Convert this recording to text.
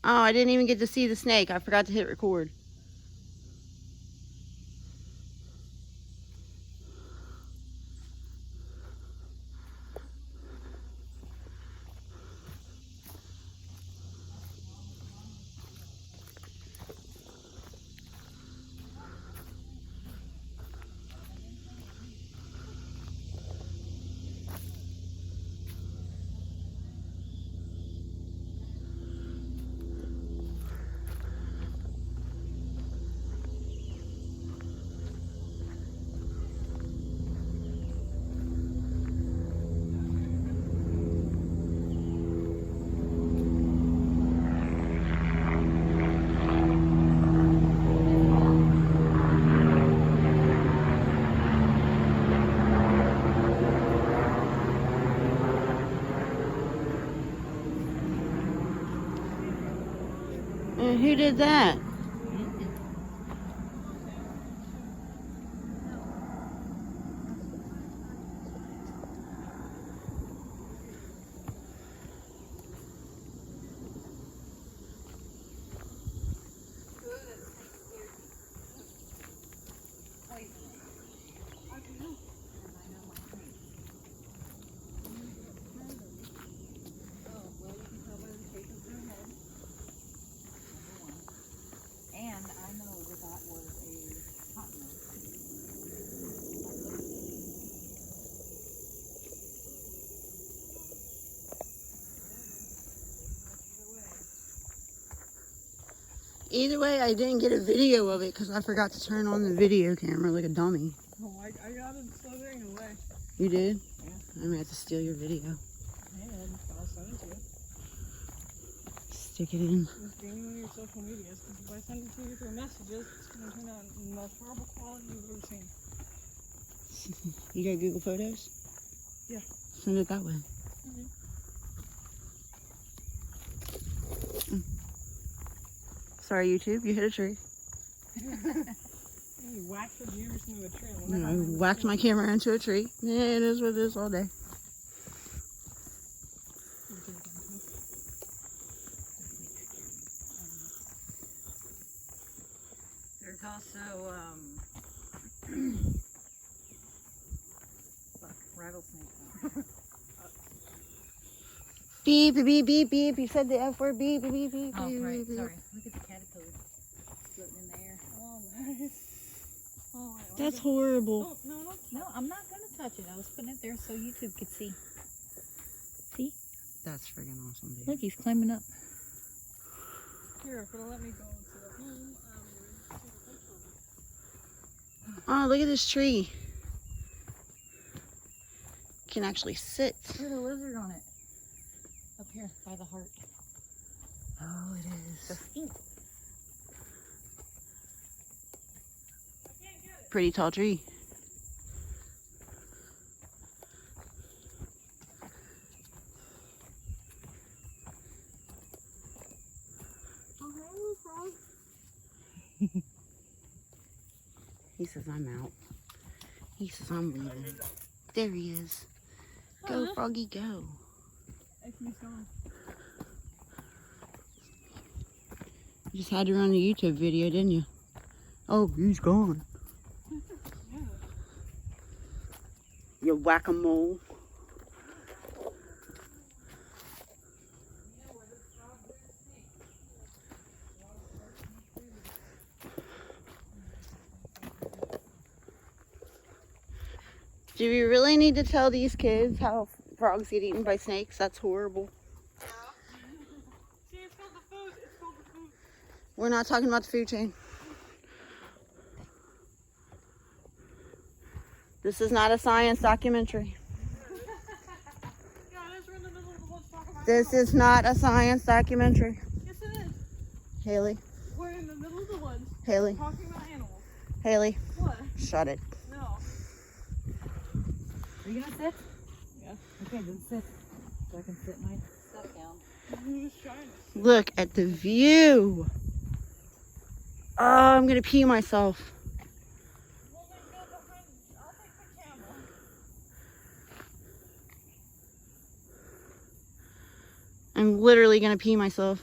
Oh, I didn't even get to see the snake. I forgot to hit record. And who did that? Either way, I didn't get a video of it because I forgot to turn on the video camera like a dummy. Oh, I got it slithering away. You did? Yeah. I'm going to have to steal your video. Hey, I'll send it to you. Stick it in. Just give me one of your social medias, because if I send it to you through messages, it's going to turn out in the most horrible quality you've ever seen. You got Google Photos? Yeah. Send it that way. Okay. Sorry, YouTube, you hit a tree. You whacked the viewers into a tree. No, I whacked my camera into a tree. Yeah, it is what it is all day. There's also, rattlesnake. Beep, beep, beep, beep. You said the F word. Beep, beep, beep, beep. Oh, right, beep, beep. sorry. Look at the caterpillar floating in the air. Oh, nice. Oh, That's horrible. No, I'm not going to touch it. I was putting it there so YouTube could see. See? That's friggin' awesome, dude. Look, he's climbing up. Here, if it'll let me go into the home, Oh, look at this tree. You can actually sit. There's a lizard on it. Up here by the heart. Oh, it The is. skink. Pretty tall tree. He says I'm out. He says I'm leaving. There he is. Go, Froggy, go. he's gone. You just had to run a YouTube video, didn't you? Oh, he's gone. Yeah. You whack-a-mole. Do we really need to tell these kids how frogs get eaten by snakes? That's horrible. See, it's called the food. It's called the food. We're not talking about the food chain. This is not a science documentary. Yeah, it is. We're in the middle of the woods talking about This is not a science documentary. Yes, it is. Haley, We're in the middle of the woods Haley, talking about animals. Haley, What? shut it. No. Are you going to sit? Yeah. Okay, then sit. So I can sit my stuff down. You're just trying to. Look at the view. Oh, I'm gonna pee myself. Well, then go behind. I'll take the camera. I'm literally gonna pee myself.